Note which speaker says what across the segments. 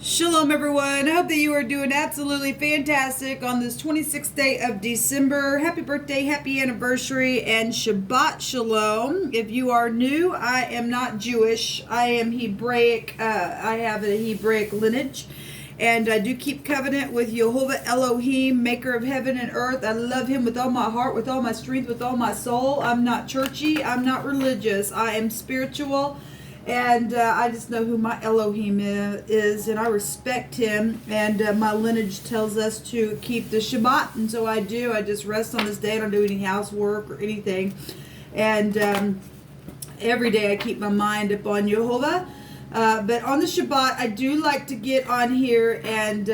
Speaker 1: Shalom, everyone. I hope that you are doing absolutely fantastic on this 26th day of December. Happy birthday, happy anniversary, and Shabbat Shalom. If you are new, I am not Jewish. I am Hebraic. I have a Hebraic lineage, and I do keep covenant with Jehovah Elohim, maker of heaven and earth. I love him with all my heart, with all my strength, with all my soul. I'm not churchy. I'm not religious. I am spiritual. And I just know who my Elohim is, and I respect him, and my lineage tells us to keep the Shabbat, and so I do. I just rest on this day. I don't do any housework or anything, and every day I keep my mind upon Jehovah. But on the Shabbat, I do like to get on here and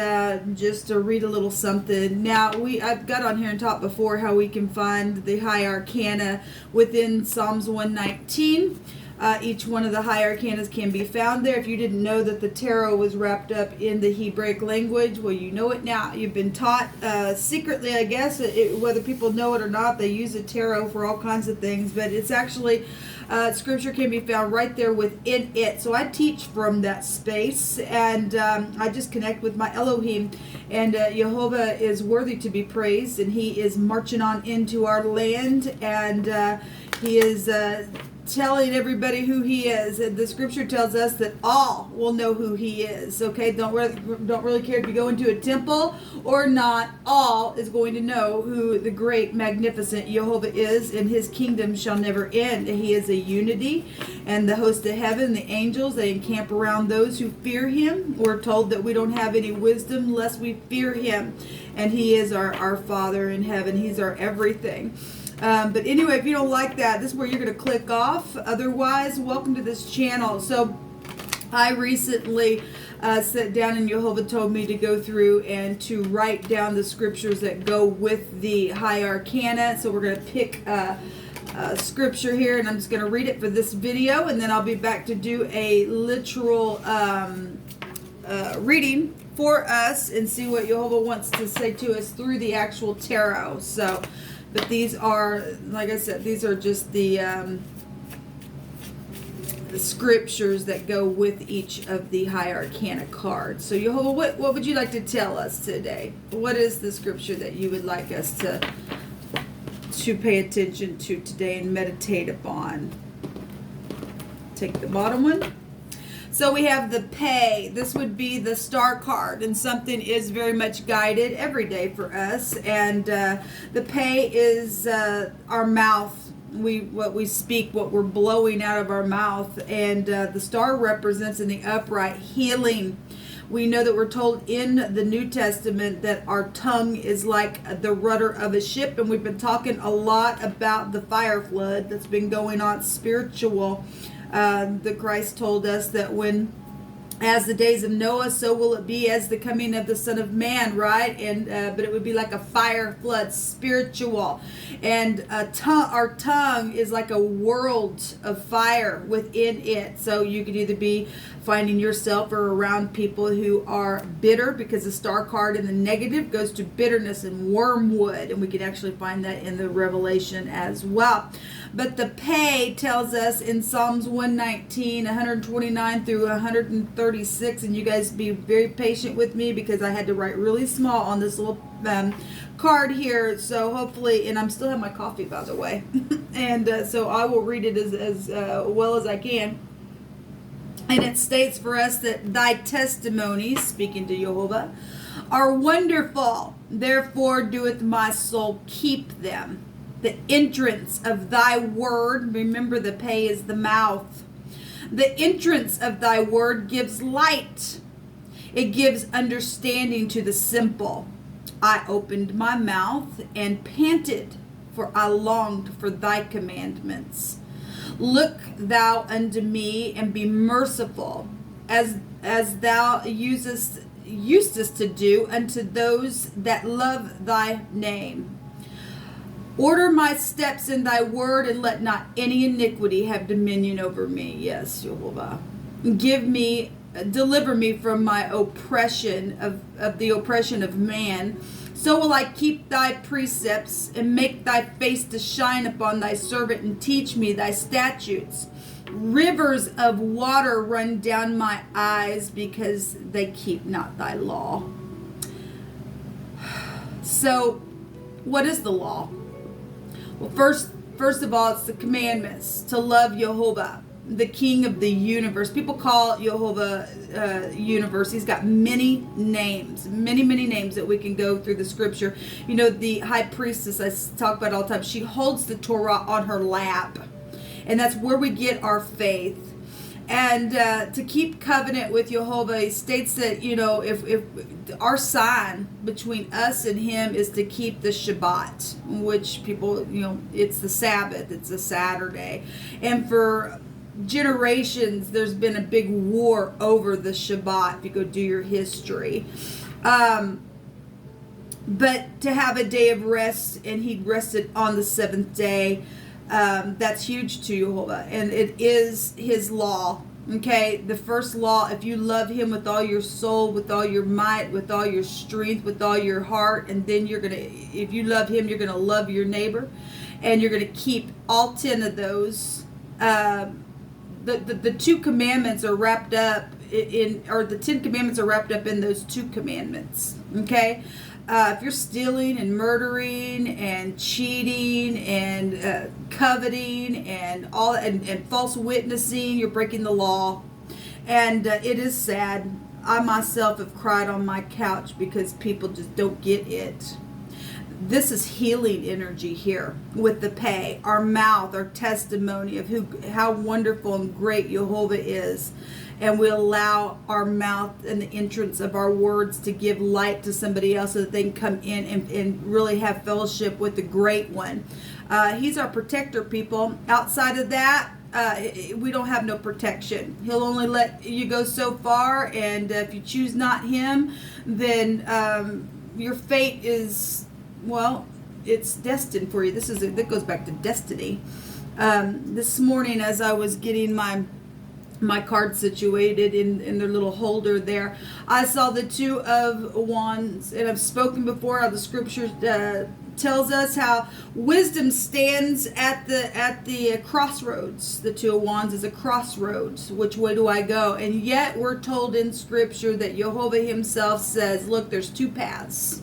Speaker 1: just to read a little something. Now, I've got on here and talked before how we can find the high arcana within Psalms 119. Each one of the high arcanas can be found there. If you didn't know that the tarot was wrapped up in the Hebraic language, well, you know it now. You've been taught secretly, I guess, whether people know it or not. They use the tarot for all kinds of things, but it's actually scripture can be found right there within it. So I teach from that space, and I just connect with my Elohim, and Jehovah is worthy to be praised, and he is marching on into our land, and he is telling everybody who he is. And the scripture tells us that all will know who he is. Okay, don't really care if you go into a temple or not. All is going to know who the great, magnificent Jehovah is, and his kingdom shall never end. He is a unity, and the host of heaven, the angels, they encamp around those who fear him. We're told that we don't have any wisdom lest we fear him, and he is our Father in heaven. He's our everything. But anyway, if you don't like that, this is where you're going to click off. Otherwise, welcome to this channel. So I recently sat down, and Jehovah told me to go through and to write down the scriptures that go with the high arcana. So we're going to pick a scripture here, and I'm just going to read it for this video, and then I'll be back to do a literal reading for us and see what Jehovah wants to say to us through the actual tarot. So, but these are, like I said, these are just the scriptures that go with each of the high arcana cards. So Jehovah, what would you like to tell us today? What is the scripture that you would like us to pay attention to today and meditate upon? Take the bottom one. So we have the PEY. This would be the star card, and something is very much guided every day for us. And the PEY is our mouth. What we speak, what we're blowing out of our mouth. And the star represents in the upright healing. We know that we're told in the New Testament that our tongue is like the rudder of a ship, and we've been talking a lot about the fire flood that's been going on spiritual. The Christ told us that as the days of Noah, so will it be as the coming of the Son of Man, right? And but it would be like a fire flood, spiritual. And our tongue is like a world of fire within it. So you could either be finding yourself or around people who are bitter, because the star card in the negative goes to bitterness and wormwood, and we can actually find that in the Revelation as well. But the PEY tells us in Psalms 119, 129 through 136, and you guys be very patient with me because I had to write really small on this little card here. So hopefully, and I'm still have my coffee, by the way, and so I will read it as well as I can. And it states for us that thy testimonies, speaking to Jehovah, are wonderful. Therefore doeth my soul keep them. The entrance of thy word, remember the PEY is the mouth. The entrance of thy word gives light. It gives understanding to the simple. I opened my mouth and panted, for I longed for thy commandments. Look thou unto me and be merciful, as thou usest to do unto those that love thy name. Order my steps in thy word, and let not any iniquity have dominion over me. Yes, Jehovah. Deliver me from my oppression of the oppression of man. So will I keep thy precepts, and make thy face to shine upon thy servant, and teach me thy statutes. Rivers of water run down my eyes because they keep not thy law. So, what is the law? Well, first of all, it's the commandments to love Jehovah, the King of the universe. People call Jehovah universe. He's got many names, many names that we can go through the scripture. You know, the high priestess, I talk about all the time, she holds the Torah on her lap. And that's where we get our faith. And to keep covenant with Jehovah, he states that, you know, if our sign between us and him is to keep the Shabbat, which people, you know, it's the Sabbath, it's a Saturday. And for generations, there's been a big war over the Shabbat, if you go do your history. But to have a day of rest, and he rested on the seventh day, that's huge to Jehovah, and it is his law. Okay, the first law, if you love him with all your soul, with all your might, with all your strength, with all your heart, and then if you love him, you're gonna love your neighbor, and you're gonna keep all 10 of those. The 2 commandments are wrapped up or the 10 commandments are wrapped up in those 2 commandments. Okay. If you're stealing and murdering and cheating and coveting and all and false witnessing, you're breaking the law. And it is sad. I myself have cried on my couch because people just don't get it. This is healing energy here with the PEY, our mouth, our testimony of how wonderful and great Jehovah is. And we allow our mouth and the entrance of our words to give light to somebody else so that they can come in and really have fellowship with the great one. He's our protector, people. Outside of that, we don't have no protection. He'll only let you go so far, and if you choose not him, then your fate is, well, it's destined for you. That goes back to destiny. This morning, as I was getting my card situated in their little holder there, I saw the 2 of Wands, and I've spoken before how the scripture tells us how wisdom stands at the crossroads. The 2 of Wands is a crossroads. Which way do I go? And yet we're told in scripture that Jehovah himself says, look, there's 2 paths.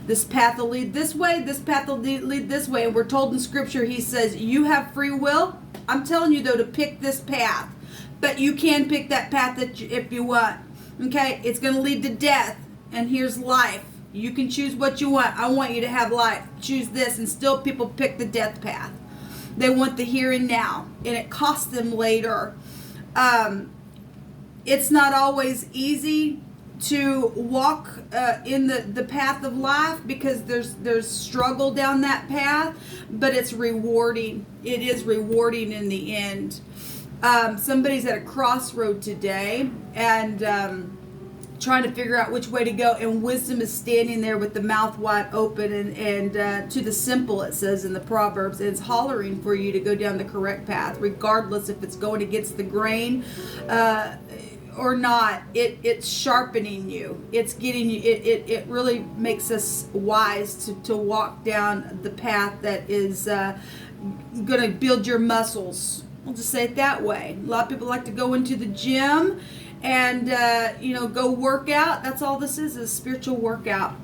Speaker 1: This path will lead this way, this path will lead this way. And we're told in scripture, he says, you have free will. I'm telling you, though, to pick this path. But you can pick that path if you want. Okay? It's going to lead to death. And here's life. You can choose what you want. I want you to have life. Choose this. And still people pick the death path. They want the here and now. And it costs them later. It's not always easy to walk in the path of life, because there's struggle down that path. But it's rewarding. It is rewarding in the end. Somebody's at a crossroad today and trying to figure out which way to go, and wisdom is standing there with the mouth wide open and to the simple, it says in the Proverbs, and it's hollering for you to go down the correct path, regardless if it's going against the grain or not. It's sharpening you. It's getting you. It really makes us wise to walk down the path that is going to build your muscles. We'll just say it that way. A lot of people like to go into the gym and, go work out. That's all this is a spiritual workout.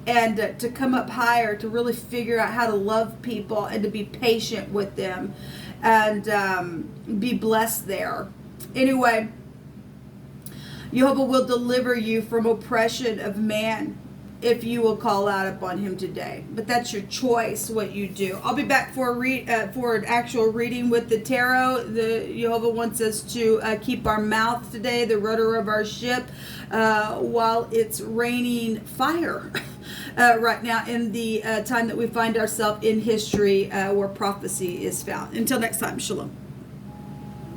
Speaker 1: And to come up higher, to really figure out how to love people and to be patient with them and be blessed there. Anyway, Jehovah will deliver you from oppression of man if you will call out upon him today. But that's your choice, what you do. I'll be back for an actual reading with the tarot. Jehovah wants us to keep our mouth today, the rudder of our ship, while it's raining fire right now in the time that we find ourselves in history where prophecy is found. Until next time, shalom.